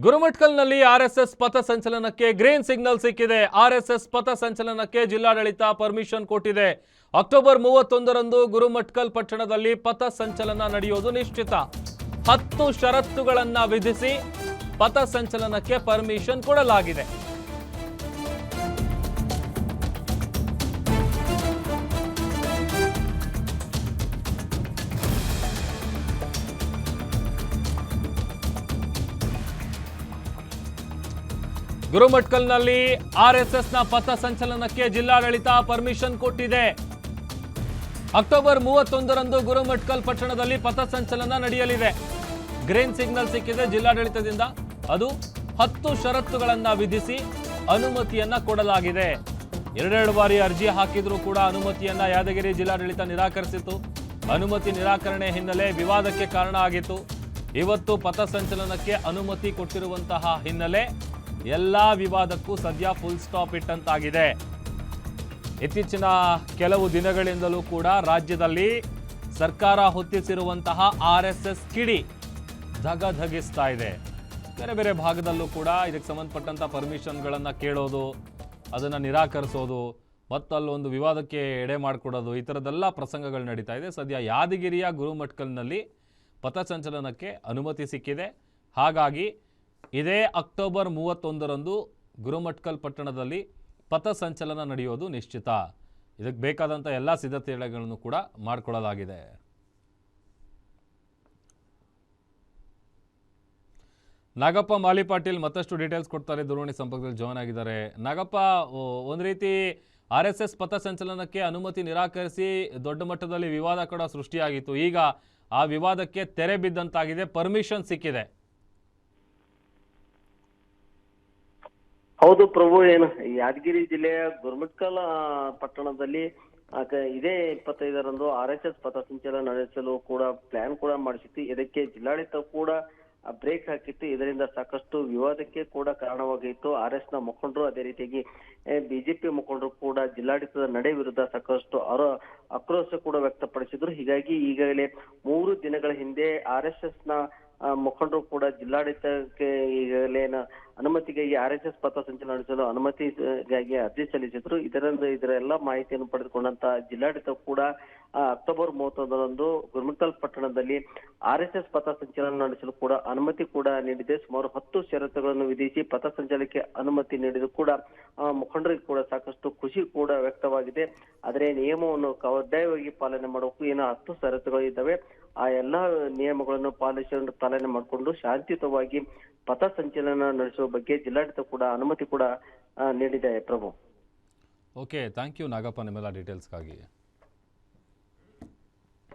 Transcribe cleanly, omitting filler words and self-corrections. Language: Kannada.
ಗುರುಮಠಕಲ್ನಲ್ಲಿ ಆರ್ಎಸ್ಎಸ್ ಪಥಸಂಚಲನಕ್ಕೆ ಗ್ರೀನ್ ಸಿಗ್ನಲ್ ಸಿಕ್ಕಿದೆ. ಆರ್ಎಸ್ಎಸ್ ಪಥಸಂಚಲನಕ್ಕೆ ಜಿಲ್ಲಾಡಳಿತ ಪರ್ಮಿಷನ್ ಕೊಟ್ಟಿದೆ. ಅಕ್ಟೋಬರ್ 31ರಂದು ಗುರುಮಠಕಲ್ ಪಟ್ಟಣದಲ್ಲಿ ಪಥಸಂಚಲನ ನಡೆಯೋದು ನಿಶ್ಚಿತ. 10 ಷರತ್ತುಗಳನ್ನ ವಿಧಿಸಿ ಪಥಸಂಚಲನಕ್ಕೆ ಪರ್ಮಿಷನ್ ಕೊಡಲಾಗಿದೆ. ಗುರುಮಠಕಲ್ನಲ್ಲಿ ಆರ್ಎಸ್ಎಸ್ನ ಪಥಸಂಚಲನಕ್ಕೆ ಜಿಲ್ಲಾಡಳಿತ ಪರ್ಮಿಷನ್ ಕೊಟ್ಟಿದೆ. ಅಕ್ಟೋಬರ್ 31ರಂದು ಗುರುಮಠಕಲ್ ಪಟ್ಟಣದಲ್ಲಿ ಪಥಸಂಚಲನ ನಡೆಯಲಿದೆ. ಗ್ರೀನ್ ಸಿಗ್ನಲ್ ಸಿಕ್ಕಿದೆ ಜಿಲ್ಲಾಡಳಿತದಿಂದ. ಅದು 10 ಷರತ್ತುಗಳನ್ನ ವಿಧಿಸಿ ಅನುಮತಿಯನ್ನ ಕೊಡಲಾಗಿದೆ. ಎರಡೆರಡು ಬಾರಿ ಅರ್ಜಿ ಹಾಕಿದ್ರೂ ಕೂಡ ಅನುಮತಿಯನ್ನ ಯಾದಗಿರಿ ಜಿಲ್ಲಾಡಳಿತ ನಿರಾಕರಿಸಿತು. ಅನುಮತಿ ನಿರಾಕರಣೆ ಹಿನ್ನೆಲೆ ವಿವಾದಕ್ಕೆ ಕಾರಣ ಆಗಿತ್ತು. ಇವತ್ತು ಪಥಸಂಚಲನಕ್ಕೆ ಅನುಮತಿ ಕೊಟ್ಟಿರುವಂತಹ ಹಿನ್ನೆಲೆ ಎಲ್ಲಾ ವಿವಾದಕ್ಕೂ ಸದ್ಯ ಫುಲ್ ಸ್ಟಾಪ್ ಇಟ್ಟಂತಾಗಿದೆ. ಇತ್ತೀಚಿನ ಕೆಲವು ದಿನಗಳಿಂದಲೂ ಕೂಡ ರಾಜ್ಯದಲ್ಲಿ ಸರ್ಕಾರ ಹೊತ್ತಿಸಿರುವಂತಹ ಆರ್ಎಸ್ಎಸ್ ಕಿಡಿ ಧಗಧಗಿಸ್ತಾ ಇದೆ. ಬೇರೆ ಬೇರೆ ಭಾಗದಲ್ಲೂ ಕೂಡ ಇದಕ್ಕೆ ಸಂಬಂಧಪಟ್ಟಂತ ಪರ್ಮಿಷನ್ಗಳನ್ನು ಕೇಳೋದು, ಅದನ್ನು ನಿರಾಕರಿಸೋದು, ಮತ್ತಲ್ಲೊಂದು ವಿವಾದಕ್ಕೆ ಎಡೆ ಮಾಡಿಕೊಡೋದು, ಈ ಥರದ್ದೆಲ್ಲ ಪ್ರಸಂಗಗಳು ನಡೀತಾ ಇದೆ. ಸದ್ಯ ಯಾದಗಿರಿಯ ಗುರುಮಠಕಲ್ನಲ್ಲಿ ಪಥಸಂಚಲನಕ್ಕೆ ಅನುಮತಿ ಸಿಕ್ಕಿದೆ. ಹಾಗಾಗಿ ಇದೇ ಅಕ್ಟೋಬರ್ 31ರಂದು ಗುರುಮಠಕಲ್ ಪಟ್ಟಣದಲ್ಲಿ ಪಥಸಂಚಲನ ನಡೆಯೋದು ನಿಶ್ಚಿತ. ಇದಕ್ಕೆ ಬೇಕಾದಂಥ ಎಲ್ಲ ಸಿದ್ಧತೆಗಳನ್ನು ಕೂಡ ಮಾಡಿಕೊಳ್ಳಲಾಗಿದೆ. ನಾಗಪ್ಪ ಮಾಲಿಪಾಟೀಲ್ ಮತ್ತಷ್ಟು ಡೀಟೇಲ್ಸ್ ಕೊಡ್ತಾರೆ. ದೂರವಾಣಿ ಸಂಪರ್ಕದಲ್ಲಿ ಜಾಯ್ನ್ ಆಗಿದ್ದಾರೆ. ನಾಗಪ್ಪ, ಒಂದು ರೀತಿ ಆರ್ಎಸ್ಎಸ್ ಪಥಸಂಚಲನಕ್ಕೆ ಅನುಮತಿ ನಿರಾಕರಿಸಿ ದೊಡ್ಡ ಮಟ್ಟದಲ್ಲಿ ವಿವಾದ ಕೂಡ ಸೃಷ್ಟಿಯಾಗಿತ್ತು. ಈಗ ಆ ವಿವಾದಕ್ಕೆ ತೆರೆ ಬಿದ್ದಂತಾಗಿದೆ, ಪರ್ಮಿಷನ್ ಸಿಕ್ಕಿದೆ. ಹೌದು ಪ್ರಭು, ಏನು ಯಾದಗಿರಿ ಜಿಲ್ಲೆಯ ಗುರುಮಠಕಲ್ ಪಟ್ಟಣದಲ್ಲಿ ಇದೇ 25ರಂದು ಆರ್ಎಸ್ಎಸ್ ಪಥಸಂಚಲನ ನಡೆಸಲು ಕೂಡ ಪ್ಲಾನ್ ಕೂಡ ಮಾಡಿಸಿತ್ತು. ಇದಕ್ಕೆ ಜಿಲ್ಲಾಡಳಿತ ಕೂಡ ಬ್ರೇಕ್ ಹಾಕಿತ್ತು. ಇದರಿಂದ ಸಾಕಷ್ಟು ವಿವಾದಕ್ಕೆ ಕೂಡ ಕಾರಣವಾಗಿತ್ತು. ಆರ್ಎಸ್ ನ ಮುಖಂಡರು, ಅದೇ ರೀತಿಯಾಗಿ ಬಿಜೆಪಿ ಮುಖಂಡರು ಕೂಡ ಜಿಲ್ಲಾಡಳಿತದ ನಡೆ ವಿರುದ್ಧ ಸಾಕಷ್ಟು ಆಕ್ರೋಶ ಕೂಡ ವ್ಯಕ್ತಪಡಿಸಿದ್ರು. ಹೀಗಾಗಿ ಈಗಾಗಲೇ 3 ದಿನಗಳ ಹಿಂದೆ ಆರ್ಎಸ್ಎಸ್ ನ ಮುಖಂಡರು ಕೂಡ ಜಿಲ್ಲಾಡಳಿತಕ್ಕೆ ಈಗಾಗಲೇ ಅನುಮತಿಗಾಗಿ ಆರ್ಎಸ್ಎಸ್ ಪಥಸಂಚಲನ ನಡೆಸಲು ಅನುಮತಿಗಾಗಿ ಅರ್ಜಿ ಸಲ್ಲಿಸಿದ್ರು. ಇದರ ಎಲ್ಲ ಮಾಹಿತಿಯನ್ನು ಪಡೆದುಕೊಂಡಂತ ಜಿಲ್ಲಾಡಳಿತ ಕೂಡ ಅಕ್ಟೋಬರ್ 31ರಂದು ಗುರುಮಠಕಲ್ ಪಟ್ಟಣದಲ್ಲಿ ಆರ್ಎಸ್ಎಸ್ ಪಥಸಂಚಲನ ನಡೆಸಲು ಕೂಡ ಅನುಮತಿ ಕೂಡ ನೀಡಿದೆ. ಸುಮಾರು 10 ಷರತ್ತುಗಳನ್ನು ವಿಧಿಸಿ ಪಥಸಂಚಲನಕ್ಕೆ ಅನುಮತಿ ನೀಡಿದ್ದು ಕೂಡ ಮುಖಂಡರಿಗೆ ಕೂಡ ಸಾಕಷ್ಟು ಖುಷಿ ಕೂಡ ವ್ಯಕ್ತವಾಗಿದೆ. ಆದರೆ ನಿಯಮವನ್ನು ಕಡ್ಡಾಯವಾಗಿ ಪಾಲನೆ ಮಾಡಬೇಕು. ಏನೋ 10 ಷರತ್ತುಗಳು ಇದ್ದಾವೆ, ಆ ಎಲ್ಲಾ ನಿಯಮಗಳನ್ನು ಪಾಲನೆ ಮಾಡಿಕೊಂಡು ಶಾಂತಿಯುತವಾಗಿ ಪಥಸಂಚಲನ ನಡೆಸುವ ಬಗ್ಗೆ ಜಿಲ್ಲಾಡಳಿತ ಕೂಡ ಅನುಮತಿ ಕೂಡ ನೀಡಿದೆ ಪ್ರಭು. ಓಕೆ, ಥ್ಯಾಂಕ್ ಯು ನಾಗಪ್ಪ ನಿಮ್ಮೆಲ್ಲ ಡೀಟೇಲ್ಸ್ಗಾಗಿ.